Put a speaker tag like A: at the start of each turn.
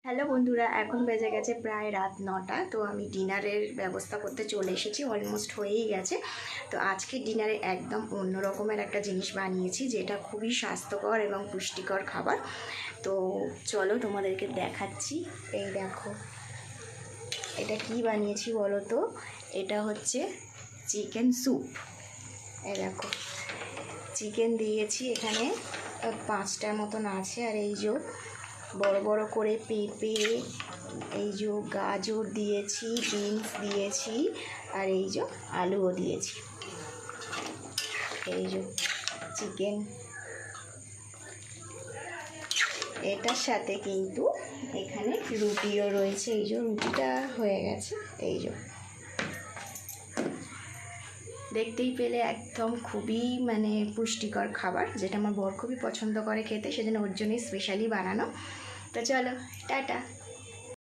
A: Hello বন্ধুরা, এখন বেজে গেছে প্রায় রাত 9টা। তো আমি ডিনারের ব্যবস্থা করতে চলে এসেছি, অলমোস্ট হয়েই গেছে। তো আজকে ডিনারে একদম অন্য রকমের একটা জিনিস বানিয়েছি, যেটা খুবই স্বাস্থ্যকর এবং পুষ্টিকর খাবার। তো চলো তোমাদেরকে দেখাচ্ছি। এই দেখো, এটা কি বানিয়েছি বলো তো। এটা হচ্ছে চিকেন স্যুপ। এই দেখো, চিকেন দিয়েছি এখানে 5টার মতন আছে। আর এই যে বড় বড় করে পেঁপে, এই যে গাজর দিয়েছি, বিনস দিয়েছি, আর এই যে আলুও দিয়েছি। এই যে চিকেন, এটার সাথে কিন্তু এখানে রুটিও রয়েছে। এই যে রুটিটা হয়ে গেছে। এই যে দেখতেই পেলে একদম খুবই পুষ্টিকর খাবার, যেটা আমার বর খুবই পছন্দ করে খেতে, সেজন্য ওর জন্যই স্পেশালি বানানো। তো চলো, টাটা।